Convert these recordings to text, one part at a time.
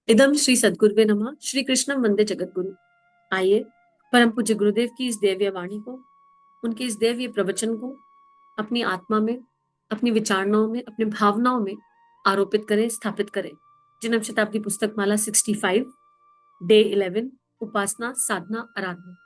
इदम श्री सद्गुरुवे नमः। श्री कृष्णम वंदे जगत गुरु। आइए परम पूज्य गुरुदेव की इस दिव्य वाणी को, उनके इस दिव्य प्रवचन को अपनी आत्मा में, अपनी विचारणाओं में, अपनी भावनाओं में आरोपित करें, स्थापित करें। जन्म शताब्दी पुस्तक माला 65 डे 11 उपासना साधना आराधना।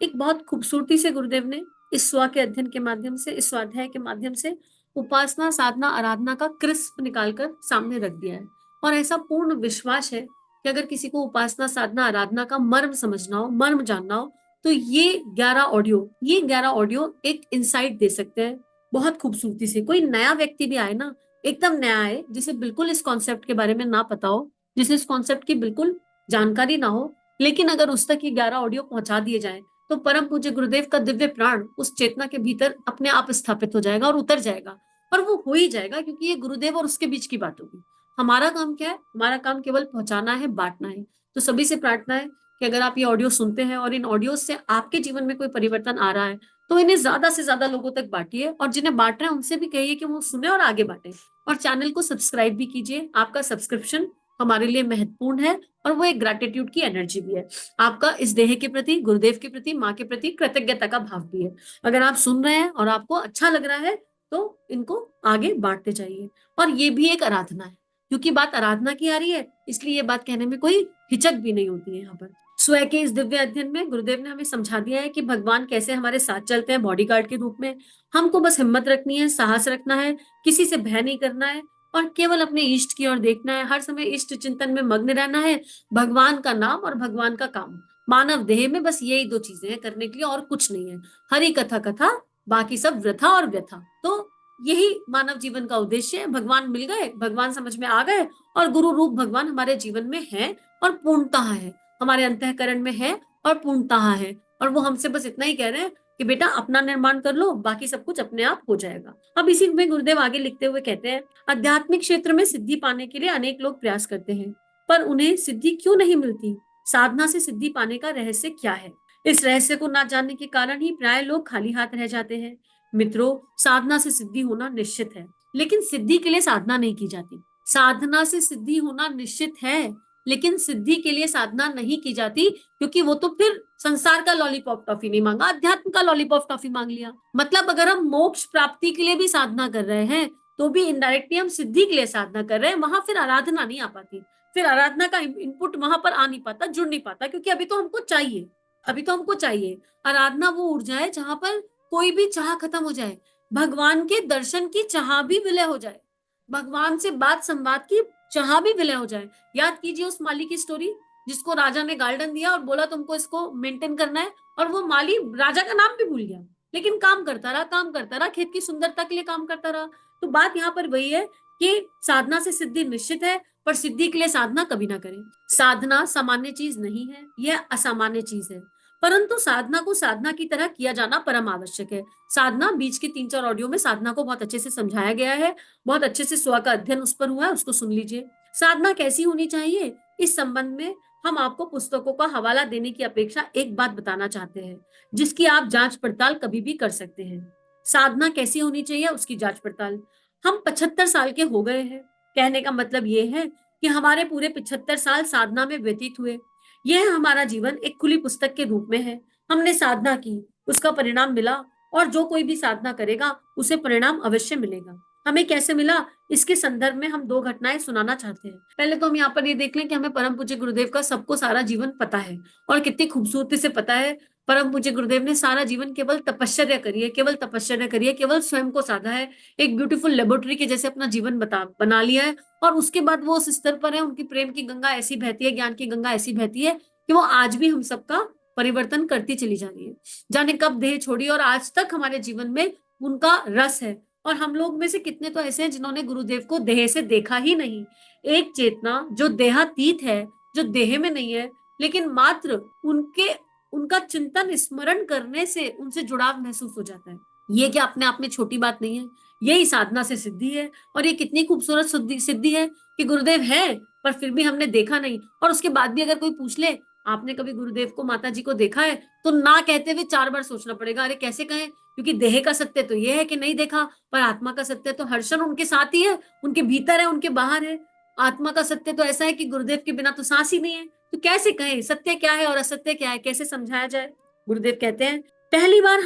एक बहुत खूबसूरती से गुरुदेव ने इस स्वा के अध्ययन के माध्यम से, इस स्वाध्याय के माध्यम से उपासना साधना आराधना का क्रिस्प निकालकर सामने रख दिया है। और ऐसा पूर्ण विश्वास है कि अगर किसी को उपासना साधना आराधना का मर्म समझना हो, मर्म जानना हो, तो ये 11 ऑडियो एक इंसाइट दे सकते हैं बहुत खूबसूरती से। कोई नया व्यक्ति भी आए ना, एकदम नया आए, जिसे बिल्कुल इस कॉन्सेप्ट के बारे में ना पता हो, जिसे इस कॉन्सेप्ट की बिल्कुल जानकारी ना हो, लेकिन अगर उस तक ये 11 ऑडियो पहुंचा दिए जाए तो परम पूज्य गुरुदेव का दिव्य प्राण उस चेतना के भीतर अपने आप स्थापित हो जाएगा और उतर जाएगा। और वो हो ही जाएगा, क्योंकि ये गुरुदेव और उसके बीच की बात होगी। हमारा काम क्या है? हमारा काम केवल पहुंचाना है, बांटना है। तो सभी से प्रार्थना है कि अगर आप ये ऑडियो सुनते हैं और इन ऑडियो से आपके जीवन में कोई परिवर्तन आ रहा है, तो इन्हें ज्यादा से ज्यादा लोगों तक बांटिए, और जिन्हें बांट रहे हैं उनसे भी कहिए कि वो सुने और आगे बांटे। और चैनल को सब्सक्राइब भी कीजिए। आपका सब्सक्रिप्शन हमारे लिए महत्वपूर्ण है, और वो एक ग्रेटिट्यूड की एनर्जी भी है। आपका इस देह के प्रति, गुरुदेव के प्रति, माँ के प्रति कृतज्ञता का भाव भी है। अगर आप सुन रहे हैं और आपको अच्छा लग रहा है, तो इनको आगे बांटते जाइए। और ये भी एक आराधना है, क्योंकि बात आराधना की आ रही है, इसलिए ये बात कहने में कोई हिचक भी नहीं होती है। यहाँ पर स्वयं के इस दिव्य अध्ययन में गुरुदेव ने हमें समझा दिया है कि भगवान कैसे हमारे साथ चलते हैं बॉडीगार्ड के रूप में। हमको बस हिम्मत रखनी है, साहस रखना है, किसी से भय नहीं करना है, और केवल अपने इष्ट की ओर देखना है। हर समय इष्ट चिंतन में मग्न रहना है। भगवान का नाम और भगवान का काम, मानव देह में बस यही दो चीजें हैं करने के लिए, और कुछ नहीं है। हरि कथा कथा, बाकी सब वृथा और व्यथा। तो यही मानव जीवन का उद्देश्य है। भगवान मिल गए, भगवान समझ में आ गए, और गुरु रूप भगवान हमारे जीवन में है और पूर्णतः है, हमारे अंतःकरण में है और पूर्णतः है। और वो हमसे बस इतना ही कह रहे हैं कि बेटा अपना निर्माण कर लो, बाकी सब कुछ अपने आप हो जाएगा। अब इसी में गुरुदेव आगे लिखते हुए कहते हैं, आध्यात्मिक क्षेत्र में सिद्धि पाने के लिए अनेक लोग प्रयास करते हैं, पर उन्हें सिद्धि क्यों नहीं मिलती? साधना से सिद्धि पाने का रहस्य क्या है? इस रहस्य को ना जानने के कारण ही प्राय लोग खाली हाथ रह जाते हैं। मित्रों, साधना से सिद्धि होना निश्चित है, लेकिन सिद्धि के लिए साधना नहीं की जाती। साधना से सिद्धि होना निश्चित है, लेकिन सिद्धि के लिए साधना नहीं की जाती, क्योंकि वो तो फिर संसार का लॉलीपॉप टॉफी नहीं मांगा, अध्यात्म का लॉलीपॉप टॉफी मांग लिया। मतलब अगर हम मोक्ष प्राप्ति के लिए भी साधना कर रहे हैं, तो भी इनडायरेक्टली हम सिद्धि के लिए साधना कर रहे हैं। वहां फिर आराधना नहीं आ पाती, फिर आराधना का इनपुट वहां पर आ नहीं पाता, जुड़ नहीं पाता, क्योंकि अभी तो हमको चाहिए आराधना वो ऊर्जा है जहां पर कोई भी चाह खत्म हो जाए, भगवान के दर्शन की चाह भी विलय हो जाए, भगवान से बात संवाद की चाह भी विलय हो जाए। याद कीजिए उस माली की स्टोरी, जिसको राजा ने गार्डन दिया और बोला तुमको इसको मेंटेन करना है, और वो माली राजा का नाम भी भूल गया, लेकिन काम करता रहा, काम करता रहा, खेत की सुंदरता के लिए काम करता रहा। तो बात यहाँ पर वही है कि साधना से सिद्धि निश्चित है, पर सिद्धि के लिए साधना कभी ना करें। साधना सामान्य चीज नहीं है, यह असामान्य चीज है, परंतु साधना को साधना की तरह किया जाना परम आवश्यक है। साधना, बीच के 3-4 ऑडियो में साधना को बहुत अच्छे से समझाया गया है, बहुत अच्छे से स्व का अध्ययन उस पर हुआ है, उसको सुन लीजिए। साधना कैसी होनी चाहिए, इस संबंध में हम आपको पुस्तकों का हवाला देने की अपेक्षा एक बात बताना चाहते हैं, जिसकी आप जांच पड़ताल कभी भी कर सकते हैं। साधना कैसी होनी चाहिए, उसकी जांच पड़ताल। हम 75 साल के हो गए हैं, कहने का मतलब ये है कि हमारे पूरे 75 साल साधना में व्यतीत हुए। यह हमारा जीवन एक खुली पुस्तक के रूप में है। हमने साधना की, उसका परिणाम मिला, और जो कोई भी साधना करेगा उसे परिणाम अवश्य मिलेगा। हमें कैसे मिला, इसके संदर्भ में हम 2 घटनाएं सुनाना चाहते हैं। पहले तो हम यहाँ पर ये देख लें कि हमें परम पूज्य गुरुदेव का सबको सारा जीवन पता है, और कितनी खूबसूरती से पता है। परम पूज्य गुरुदेव ने सारा जीवन केवल तपश्चर्या करी है, केवल तपश्चर्या करी है, केवल स्वयं को साधा है, एक ब्यूटीफुल लेबोरेटरी के जैसे अपना जीवन बना लिया है। और उसके बाद वो उस स्तर पर है, उनकी प्रेम की गंगा ऐसी बहती है, ज्ञान की गंगा ऐसी बहती है कि वो आज भी हम सबका परिवर्तन करती चली जा रही है। जाने कब देह छोड़ी और आज तक हमारे जीवन में उनका रस है। और हम लोग में से कितने तो ऐसे हैं जिन्होंने गुरुदेव को देह से देखा ही नहीं। एक चेतना जो देहातीत है, जो देह में नहीं है, लेकिन मात्र उनके उनका चिंतन स्मरण करने से उनसे जुड़ाव महसूस हो जाता है। ये क्या अपने आप में छोटी बात नहीं है? यही साधना से सिद्धि है। और ये कितनी खूबसूरत सिद्धि है कि गुरुदेव है, पर फिर भी हमने देखा नहीं। और उसके बाद भी अगर कोई पूछ ले, आपने कभी गुरुदेव को, माता जी को देखा है, तो ना कहते हुए 4 बार सोचना पड़ेगा, अरे कैसे कहें, क्योंकि देह का सत्य तो ये है कि नहीं देखा, पर आत्मा का सत्य तो हर क्षण उनके साथ ही है, उनके भीतर है, उनके बाहर है। आत्मा का सत्य तो ऐसा है कि गुरुदेव के बिना तो सांस ही नहीं है, तो कैसे कहें सत्य क्या है और असत्य क्या है, कैसे समझाया जाए? गुरुदेव कहते हैं, पहली बार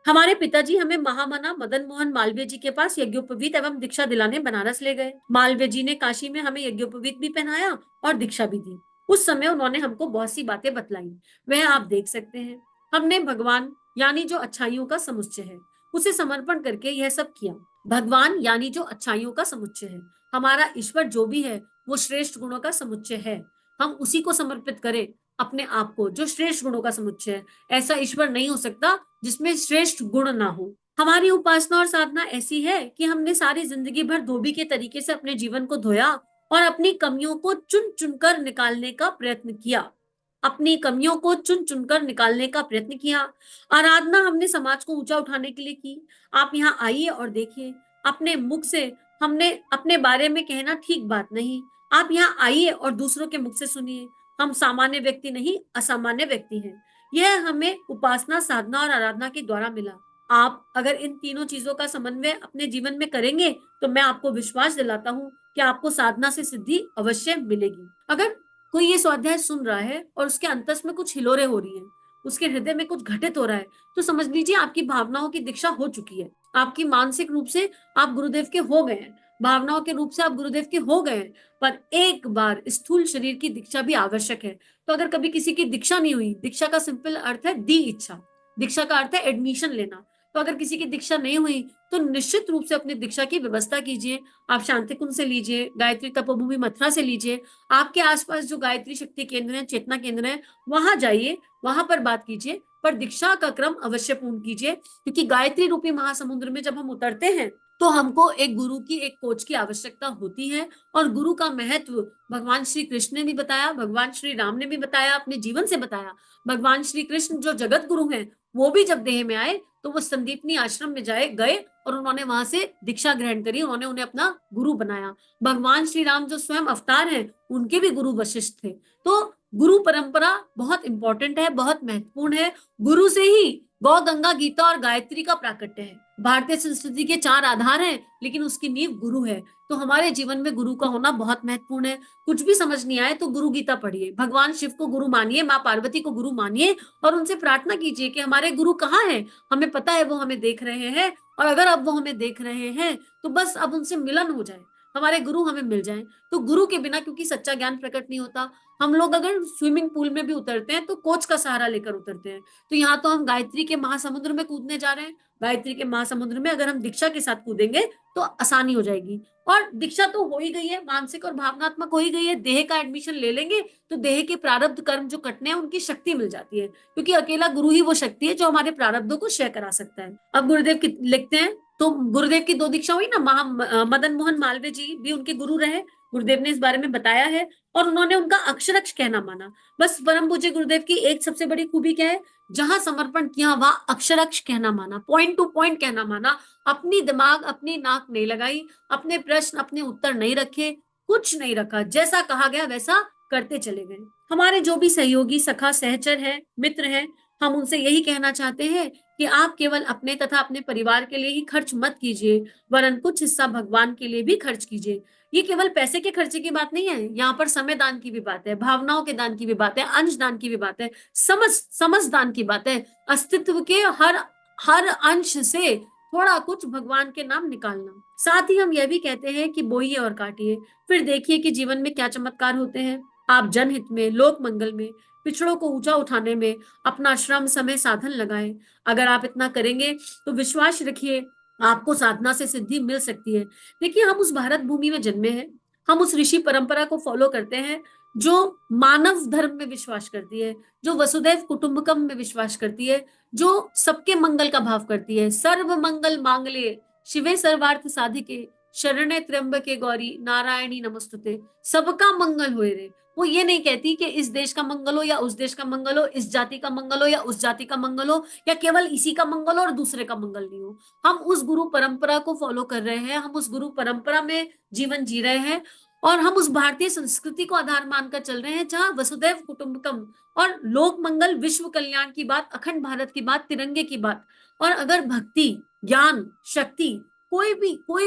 हमारे पिताजी हमें महामना मदन मोहन मालवीय जी के पास यज्ञोपवीत एवं दीक्षा दिलाने बनारस ले गए। मालवीय जी ने काशी में हमें यज्ञोपवीत भी पहनाया और दीक्षा भी दी। उस समय उन्होंने हमको बहुत सी बातें बतलाई, वह आप देख सकते हैं। हमने भगवान यानी जो अच्छाइयों का समुच्चय है उसे समर्पण करके यह सब किया। भगवान यानी जो अच्छाइयों का समुच्चय है, हमारा ईश्वर जो भी है वो श्रेष्ठ गुणों का समुच्चय है। हम उसी को समर्पित करें अपने आप को, जो श्रेष्ठ गुणों का समुच्चय है। ऐसा ईश्वर नहीं हो सकता जिसमें श्रेष्ठ गुण ना हो। हमारी उपासना और साधना ऐसी है कि हमने सारी जिंदगी भर धोबी के तरीके से अपने जीवन को धोया और अपनी कमियों को चुन चुनकर निकालने का प्रयत्न किया। अपनी कमियों को चुन चुनकर निकालने का प्रयत्न किया। आराधना हमने समाज को ऊंचा उठाने के लिए की। आप यहाँ आइए और देखिए, अपने मुख से हमने अपने बारे में कहना ठीक बात नहीं। आप यहाँ आइए और दूसरों के मुख से सुनिए। हम सामान्य व्यक्ति नहीं, असामान्य व्यक्ति हैं। यह हमें उपासना, साधना और आराधना के द्वारा मिला। आप अगर इन तीनों चीजों का समन्वय अपने जीवन में करेंगे तो मैं आपको विश्वास दिलाता हूँ कि आपको साधना से सिद्धि अवश्य मिलेगी। अगर कोई ये स्वाध्याय सुन रहा है और उसके अंतस में कुछ हिलोरे हो रही है, उसके हृदय में कुछ घटित हो रहा है, तो समझ लीजिए आपकी भावनाओं की दीक्षा हो चुकी है। आपकी मानसिक रूप से आप गुरुदेव के हो गए हैं, भावनाओं के रूप से आप गुरुदेव के हो गए हैं, पर एक बार स्थूल शरीर की दीक्षा भी आवश्यक है। तो अगर कभी किसी की दीक्षा नहीं हुई, दीक्षा का सिंपल अर्थ है दी इच्छा, दीक्षा का अर्थ है एडमिशन लेना। तो अगर किसी की दीक्षा नहीं हुई तो निश्चित रूप से अपनी दीक्षा की व्यवस्था कीजिए। आप शांति कुंज से लीजिए, गायत्री तपोभूमि मथुरा से लीजिए, आपके आसपास जो गायत्री शक्ति केंद्र है, चेतना केंद्र है, वहां जाइए, वहां पर बात कीजिए, पर दीक्षा का क्रम अवश्य पूर्ण कीजिए। क्योंकि गायत्री रूपी महासमुद्र में जब हम उतरते हैं तो हमको एक गुरु की, एक कोच की आवश्यकता होती है। और गुरु का महत्व भगवान श्री कृष्ण ने भी बताया, भगवान श्री राम ने भी बताया, अपने जीवन से बताया। भगवान श्री कृष्ण जो जगत गुरु हैं, वो भी जब देह में आए तो वो संदीपनी आश्रम में गए और उन्होंने वहां से दीक्षा ग्रहण करी, उन्होंने उन्हें अपना गुरु बनाया। भगवान श्री राम जो स्वयं अवतार हैं, उनके भी गुरु वशिष्ठ थे। तो गुरु परंपरा बहुत इंपॉर्टेंट है, बहुत महत्वपूर्ण है। गुरु से ही गौ, गंगा, गीता और गायत्री का प्राकट्य है। भारतीय संस्कृति के चार आधार हैं, लेकिन उसकी नींव गुरु है। तो हमारे जीवन में गुरु का होना बहुत महत्वपूर्ण है। कुछ भी समझ नहीं आए तो गुरु गीता पढ़िए, भगवान शिव को गुरु मानिए, माँ पार्वती को गुरु मानिए और उनसे प्रार्थना कीजिए कि हमारे गुरु कहाँ हैं। हमें पता है वो हमें देख रहे हैं, और अगर अब वो हमें देख रहे हैं तो बस अब उनसे मिलन हो जाए, हमारे गुरु हमें मिल जाए। तो गुरु के बिना क्योंकि सच्चा ज्ञान प्रकट नहीं होता। हम लोग अगर स्विमिंग पूल में भी उतरते हैं तो कोच का सहारा लेकर उतरते हैं। तो यहाँ तो हम गायत्री के महासमुद्र में कूदने जा रहे हैं। गायत्री के महासमुद्र में अगर हम दीक्षा के साथ कूदेंगे तो आसानी हो जाएगी। और दीक्षा तो हो ही गई है, मानसिक और भावनात्मक हो ही गई है। देह का एडमिशन ले लेंगे तो देह के प्रारब्ध कर्म जो कटने हैं उनकी शक्ति मिल जाती है, क्योंकि अकेला गुरु ही वो शक्ति है जो हमारे प्रारब्धों को क्षय करा सकता है। अब गुरुदेव लिखते हैं, तो गुरुदेव की दो दीक्षा हुई ना, मदन मोहन मालवीय जी भी उनके गुरु रहे। गुरुदेव ने इस बारे में बताया है और उन्होंने उनका अक्षरक्ष कहना माना। बस परम पूज्य गुरुदेव की एक सबसे बड़ी खूबी क्या है, जहां समर्पण किया वहां अक्षरक्ष कहना माना, पॉइंट टू पॉइंट कहना माना। अपनी दिमाग, अपनी नाक नहीं लगाई, अपने प्रश्न, अपने उत्तर नहीं रखे, कुछ नहीं रखा, जैसा कहा गया वैसा करते चले गए। हमारे जो भी सहयोगी, सखा, सहचर है, मित्र हैं, हम उनसे यही कहना चाहते हैं कि आप केवल अपने तथा अपने परिवार के लिए ही खर्च मत कीजिए, वरन कुछ हिस्सा भगवान के लिए भी खर्च कीजिए। ये केवल पैसे के खर्चे की बात नहीं है, यहाँ पर समय दान की भी बात है, भावनाओं के दान की भी बात है, अंश दान की भी बात है, समझ दान की बात है। अस्तित्व के हर हर अंश से थोड़ा कुछ भगवान के नाम निकालना। साथ ही हम यह भी कहते हैं कि बोइए और काटिए, फिर देखिए कि जीवन में क्या चमत्कार होते हैं। आप जनहित में, लोक मंगल में, पिछड़ों को ऊंचा उठाने में अपना श्रम, समय, साधन लगाएं। अगर आप इतना करेंगे तो विश्वास रखिए आपको साधना से सिद्धि मिल सकती है। देखिए, हम उस भारत भूमि में जन्मे हैं, हम उस ऋषि परंपरा को फॉलो करते हैं जो मानव धर्म में विश्वास करती है, जो वसुदैव कुटुंबकम में विश्वास करती है, जो सबके मंगल का भाव करती है। सर्व मंगल मांगल्ये शिवे सर्वार्थ साधिके शरण्ये त्र्यंबके गौरी नारायणी नमस्तुते। सबका मंगल होए रे। वो ये नहीं कहती कि इस देश का मंगल हो या उस देश का मंगल हो, इस जाति का मंगल हो या उस जाति का मंगल हो, या केवल इसी का मंगल हो और दूसरे का मंगल नहीं हो। हम उस गुरु परंपरा को फॉलो कर रहे हैं, हम उस गुरु परंपरा में जीवन जी रहे हैं, और हम उस भारतीय संस्कृति को आधार मानकर चल रहे हैं जहां वसुदैव कुटुंबकम और लोक मंगल, विश्व कल्याण की बात, अखंड भारत की बात, तिरंगे की बात। और अगर भक्ति, ज्ञान, शक्ति, कोई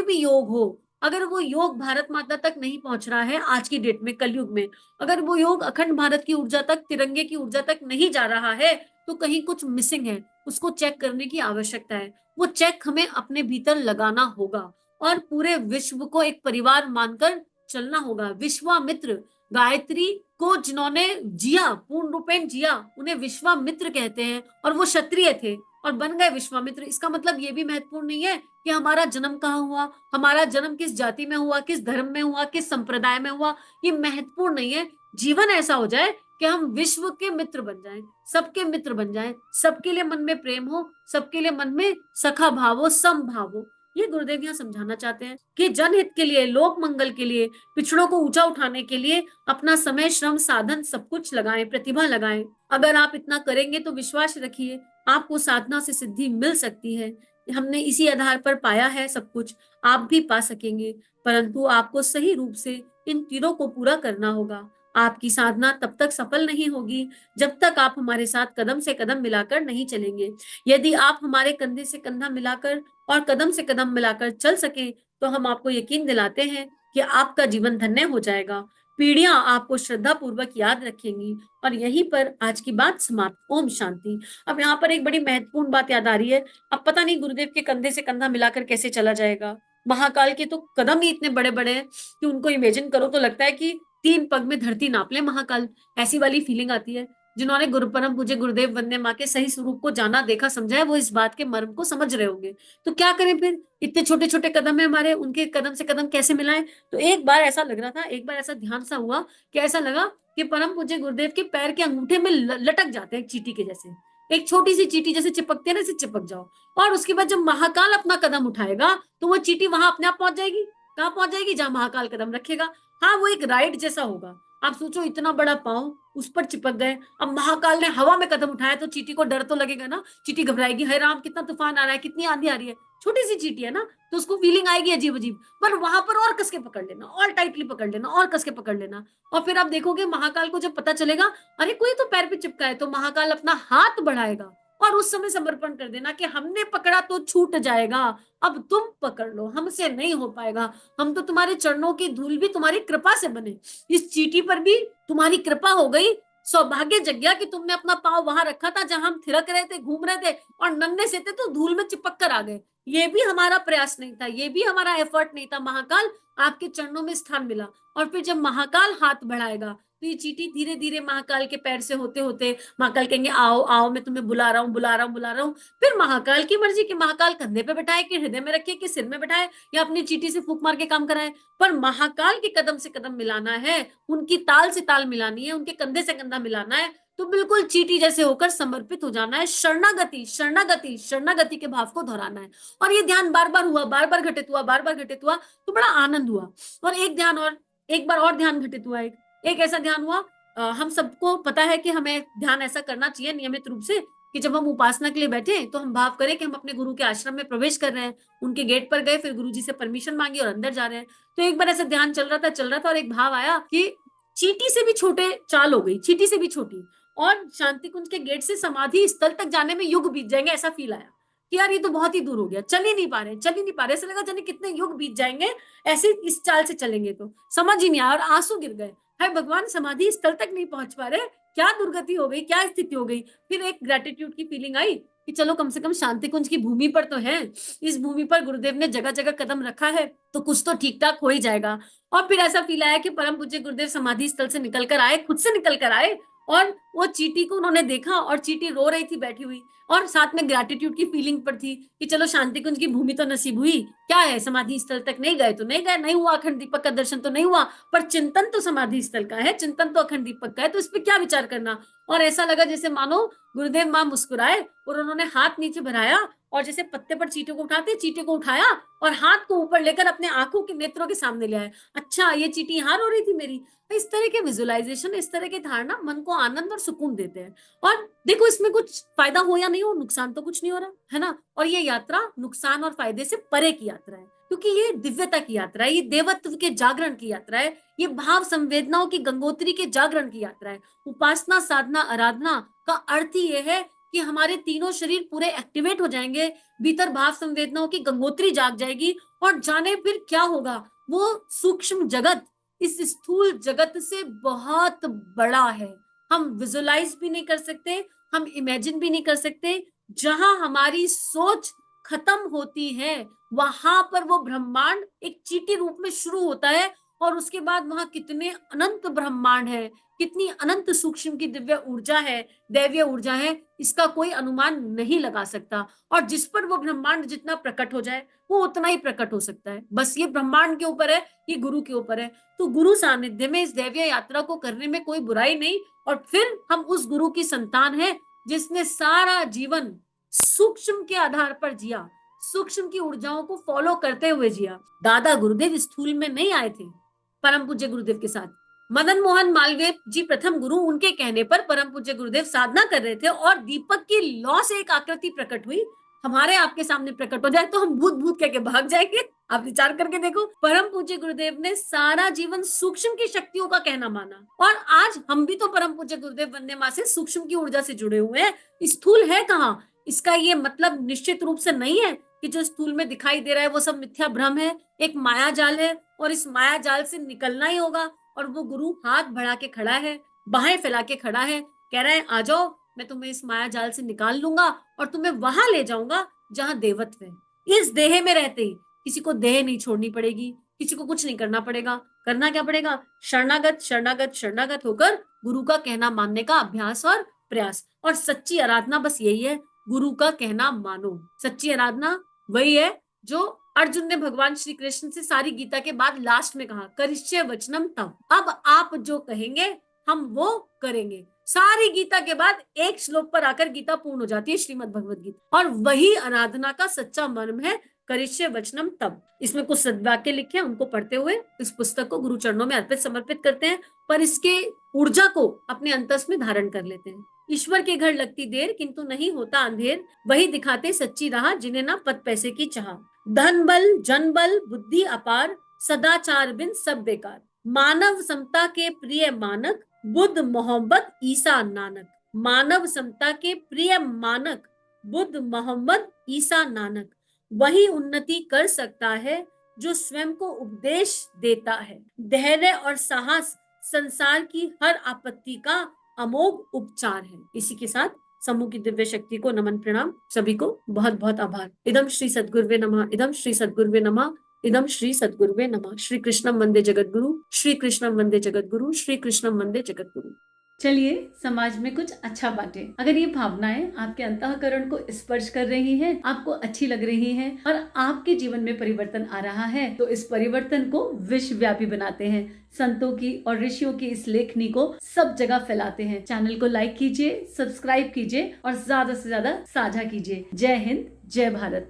भी योग हो, अगर वो योग भारत माता तक नहीं पहुंच रहा है आज की डेट में, कलयुग में, अगर वो योग अखंड भारत की ऊर्जा तक, तिरंगे की ऊर्जा तक नहीं जा रहा है, तो कहीं कुछ मिसिंग है, उसको चेक करने की आवश्यकता है। वो चेक हमें अपने भीतर लगाना होगा और पूरे विश्व को एक परिवार मानकर चलना होगा। विश्वामित्र, गायत्री को जिन्होंने जिया, पूर्ण रूपेण जिया, उन्हें विश्वामित्र कहते हैं, और वो क्षत्रिय थे और बन गए विश्वामित्र। इसका मतलब ये भी महत्वपूर्ण नहीं है कि हमारा जन्म कहाँ हुआ, हमारा जन्म किस जाति में हुआ, किस धर्म में हुआ, किस संप्रदाय में हुआ, ये महत्वपूर्ण नहीं है। जीवन ऐसा हो जाए कि हम विश्व के मित्र बन जाएं, सबके मित्र बन जाएं, सबके लिए मन में प्रेम हो, सबके लिए मन में सखा भाव हो, समभाव हो। ये गुरुदेव यहाँ समझाना चाहते हैं कि जनहित के लिए, लोक मंगल के लिए, पिछड़ों को ऊंचा उठाने के लिए अपना समय, श्रम, साधन सब कुछ लगाएं, प्रतिभा लगाएं। अगर आप इतना करेंगे तो विश्वास रखिए आपको साधना से सिद्धि मिल सकती है। हमने इसी आधार पर पाया है सब कुछ, आप भी पा सकेंगे, परंतु आपको सही रूप से इन तीरों को पूरा करना होगा। आपकी साधना तब तक सफल नहीं होगी जब तक आप हमारे साथ कदम से कदम मिलाकर नहीं चलेंगे। यदि आप हमारे कंधे से कंधा मिलाकर और कदम से कदम मिलाकर चल सके तो हम आपको यकीन दिलाते हैं कि आपका जीवन धन्य हो जाएगा। पीढ़ियां आपको श्रद्धा पूर्वक याद रखेंगी। और यहीं पर आज की बात समाप्त। ओम शांति। अब यहाँ पर एक बड़ी महत्वपूर्ण बात याद आ रही है। अब पता नहीं गुरुदेव के कंधे से कंधा मिलाकर कैसे चला जाएगा। महाकाल के तो कदम ही इतने बड़े बड़े हैं कि उनको इमेजिन करो तो लगता है कि 3 पग में धरती नाप ले महाकाल, ऐसी वाली फीलिंग आती है। जिन्होंने गुरु परम पूज्य गुरुदेव वंदे माँ के सही स्वरूप को जाना, देखा, समझा है, वो इस बात के मर्म को समझ रहे होंगे। तो क्या करें फिर, इतने छोटे छोटे कदम है हमारे, उनके कदम से कदम कैसे मिलाएं। तो एक बार ऐसा लग रहा था, एक बार ऐसा ध्यान सा हुआ कि ऐसा लगा कि परम पूज्य गुरुदेव के पैर के अंगूठे में लटक जाते हैं, एक चीटी के जैसे, एक छोटी सी चीटी जैसे चिपकते हैं ना, ऐसे चिपक जाओ। और उसके बाद जब महाकाल अपना कदम उठाएगा तो वो चीटी वहां अपने आप पहुंच जाएगी। कहाँ पहुंच जाएगी? जहां महाकाल कदम रखेगा। हाँ, वो एक राइड जैसा होगा। आप सोचो, इतना बड़ा पांव उस पर चिपक गए। अब महाकाल ने हवा में कदम उठाया तो चीटी को डर तो लगेगा ना, चीटी घबराएगी, हे राम कितना तूफान आ रहा है, कितनी आंधी आ रही है। छोटी सी चीटी है ना, तो उसको फीलिंग आएगी अजीब अजीब। पर वहां पर और कस के पकड़ लेना, और टाइटली पकड़ लेना, और कस के पकड़ लेना। और फिर आप देखोगे महाकाल को जब पता चलेगा अरे कोई तो पैर पे चिपका है, तो महाकाल अपना हाथ बढ़ाएगा और उस समय समर्पण कर देना कि हमने पकड़ा तो छूट जाएगा, अब तुम पकड़ लो, हमसे नहीं हो पाएगा। हम तो तुम्हारे चरणों की धूल भी तुम्हारी कृपा से बने, इस चीटी पर भी तुम्हारी कृपा हो गई। सौभाग्य जग गया कि तुमने अपना पांव वहां रखा था जहां हम थिरक रहे थे, घूम रहे थे, और नन्हे से थे तो धूल में चिपक कर आ गए। ये भी हमारा प्रयास नहीं था, ये भी हमारा एफर्ट नहीं था। महाकाल आपके चरणों में स्थान मिला। और फिर जब महाकाल हाथ बढ़ाएगा तो ये चीटी धीरे धीरे महाकाल के पैर से होते होते, महाकाल कहेंगे आओ आओ, मैं तुम्हें बुला रहा हूँ, बुला रहा हूँ, बुला रहा हूँ। फिर महाकाल की मर्जी कि महाकाल कंधे पे बैठाए कि हृदय में रखे कि सिर में बैठाए या अपनी चीटी से फूंक मार के काम कराए। पर महाकाल के कदम से कदम मिलाना है, उनकी ताल से ताल मिलानी है, उनके कंधे से कंधा मिलाना है, तो बिल्कुल चीटी जैसे होकर समर्पित हो जाना है। शरणागति शरणागति शरणागति के भाव को दोहराना है। और ये ध्यान बार बार हुआ, बार बार घटित हुआ, बार बार घटित हुआ, तो बड़ा आनंद हुआ। और एक ध्यान और, एक बार और ध्यान घटित हुआ। एक ऐसा ध्यान हुआ, हम सबको पता है कि हमें ध्यान ऐसा करना चाहिए नियमित रूप से कि जब हम उपासना के लिए बैठे तो हम भाव करें कि हम अपने गुरु के आश्रम में प्रवेश कर रहे हैं। उनके गेट पर गए, फिर गुरु जी से परमिशन मांगी और अंदर जा रहे हैं। तो एक बार ऐसा ध्यान चल रहा था और एक भाव आया कि चींटी से भी छोटे चाल हो गई, चींटी से भी छोटी, और शांति कुंज के गेट से समाधि स्थल तक जाने में युग बीत जाएंगे, ऐसा फील आया कि यार ये तो बहुत ही दूर हो गया, चल ही नहीं पा रहे, चल ही नहीं पा रहे। ऐसा लगा जाने कितने युग बीत जाएंगे ऐसे इस चाल से चलेंगे, तो समझ ही नहीं आया और आंसू गिर गए। है भगवान, समाधि स्थल तक नहीं पहुंच पा रहे, क्या दुर्गति हो गई, क्या स्थिति हो गई। फिर एक ग्रेटिट्यूड की फीलिंग आई कि चलो कम से कम शांति कुंज की भूमि पर तो है, इस भूमि पर गुरुदेव ने जगह जगह कदम रखा है, तो कुछ तो ठीक ठाक हो ही जाएगा। और फिर ऐसा फील आया कि परम पूज्य गुरुदेव समाधि स्थल से निकल कर आए, खुद से निकल कर आए, और वो चीटी को उन्होंने देखा और चीटी रो रही थी बैठी हुई, और साथ में ग्रेटिट्यूड की फीलिंग पर थी कि चलो शांति कुंज की भूमि तो नसीब हुई, क्या है समाधि स्थल तक नहीं गए तो नहीं गए, नहीं हुआ अखंड दीपक का दर्शन तो नहीं हुआ, पर चिंतन तो समाधि स्थल का है, चिंतन तो अखंड दीपक का है, तो इस पर क्या विचार करना। और ऐसा लगा जैसे मानो गुरुदेव माँ मुस्कुराए और उन्होंने हाथ नीचे बढ़ाया और जैसे पत्ते पर चीटे को उठाते, चीटे को उठाया और हाथ को ऊपर लेकर अपने आंखों के नेत्रों के सामने ले आए। अच्छा, ये चीटी यहाँ रो रही थी मेरी। तो इस तरह के विजुअलाइजेशन, इस तरह के धारणा मन को आनंद और सुकून देते हैं। और देखो, इसमें कुछ फायदा हो या नहीं हो, नुकसान तो कुछ नहीं हो रहा है ना। और ये यात्रा नुकसान और फायदे से परे की यात्रा है, क्योंकि ये दिव्यता की यात्रा है, ये देवत्व के जागरण की यात्रा है, ये भाव संवेदनाओं की गंगोत्री के जागरण की यात्रा है। उपासना, साधना, आराधना का अर्थ ही ये है कि हमारे तीनों शरीर पूरे एक्टिवेट हो जाएंगे, भीतर भाव संवेदनाओं की गंगोत्री जाग जाएगी और जाने फिर क्या होगा। वो सूक्ष्म जगत इस स्थूल जगत से बहुत बड़ा है, हम विजुलाइज भी नहीं कर सकते, हम इमेजिन भी नहीं कर सकते। जहां हमारी सोच खत्म होती है वहां पर वो ब्रह्मांड एक चीटी रूप में शुरू होता है और उसके बाद वहां कितने अनंत ब्रह्मांड है, कितनी अनंत सूक्ष्म की दिव्य ऊर्जा है, दैवीय ऊर्जा है, इसका कोई अनुमान नहीं लगा सकता। और जिस पर वो ब्रह्मांड जितना प्रकट हो जाए वो उतना ही प्रकट हो सकता है। बस ये ब्रह्मांड के ऊपर है, ये गुरु के ऊपर है। तो गुरु सानिध्य में इस दैवीय यात्रा को करने में कोई बुराई नहीं। और फिर हम उस गुरु की संतान है जिसने सारा जीवन सूक्ष्म के आधार पर जिया, सूक्ष्म की ऊर्जाओं को फॉलो करते हुए जिया। दादा गुरुदेव स्थूल में नहीं आए थे परम पूज्य गुरुदेव के साथ। मदन मोहन मालवीय जी प्रथम गुरु, उनके कहने पर परम पूज्य गुरुदेव साधना कर रहे थे और दीपक की लौ से एक आकृति प्रकट हुई। हमारे आपके सामने प्रकट हो जाए तो हम भूत भूत कह के भाग जाएंगे। आप विचार करके देखो, परम पूज्य गुरुदेव ने सारा जीवन सूक्ष्म की शक्तियों का कहना माना और आज हम भी तो परम पूज्य गुरुदेव वंदे मां से सूक्ष्म की ऊर्जा से जुड़े हुए हैं। स्थूल है कहाँ? इसका ये मतलब निश्चित रूप से नहीं है कि जो स्थूल में दिखाई दे रहा है वो सब मिथ्या भ्रम है, एक माया जाल है और इस माया जाल से निकलना ही होगा। और वो गुरु हाथ बढ़ा के खड़ा है, बाहें फैला के खड़ा है, कह रहा है आ जाओ, मैं तुम्हें इस माया जाल से निकाल लूंगा और तुम्हें वहां ले जाऊंगा जहां देवत्व है। इस देह में रहते ही किसी को देह नहीं छोड़नी पड़ेगी, किसी को कुछ नहीं करना पड़ेगा। करना क्या पड़ेगा? शरणागत शरणागत शरणागत होकर गुरु का कहना मानने का अभ्यास और प्रयास। और सच्ची आराधना बस यही है, गुरु का कहना मानो। सच्ची आराधना वही है जो अर्जुन ने भगवान श्री कृष्ण से सारी गीता के बाद लास्ट में कहा, करिष्य वचनम तव। अब आप जो कहेंगे हम वो करेंगे। सारी गीता के बाद एक श्लोक पर आकर गीता पूर्ण हो जाती है, श्रीमद् भगवद गीता। और वही आराधना का सच्चा मर्म है, करिष्य वचनम तब। इसमें कुछ सद्वाक्य लिखे हैं, उनको पढ़ते हुए इस पुस्तक को गुरु चरणों में अर्पित समर्पित करते हैं, पर इसके ऊर्जा को अपने अंतस में धारण कर लेते हैं। ईश्वर के घर लगती देर किंतु नहीं होता अंधेर, वही दिखाते सच्ची राह जिन्हें ना पद पैसे की चाह। धन बल जन बल बुद्धि अपार, सदाचार बिन सब बेकार। मानव समता के प्रिय मानक, बुद्ध मोहम्मद ईसा नानक। मानव समता के प्रिय मानक, बुद्ध मोहम्मद ईसा नानक। वही उन्नति कर सकता है जो स्वयं को उपदेश देता है। धैर्य और साहस संसार की हर आपत्ति का अमोघ उपचार है। इसी के साथ समूह की दिव्य शक्ति को नमन प्रणाम। सभी को बहुत बहुत आभार। इदम श्री सद्गुरुवे नमः, इदम श्री सद्गुरुवे नमः, इदम श्री सद्गुरुवे नमः। श्री कृष्णम वंदे जगद्गुरु, श्री कृष्णम वंदे जगद्गुरु, श्री कृष्णम वंदे जगद्गुरु। चलिए समाज में कुछ अच्छा बांटे। अगर ये भावनाएं आपके अंतःकरण को स्पर्श कर रही हैं, आपको अच्छी लग रही हैं और आपके जीवन में परिवर्तन आ रहा है, तो इस परिवर्तन को विश्वव्यापी बनाते हैं। संतों की और ऋषियों की इस लेखनी को सब जगह फैलाते हैं। चैनल को लाइक कीजिए, सब्सक्राइब कीजिए और ज्यादा से ज्यादा साझा कीजिए। जय हिंद, जय भारत।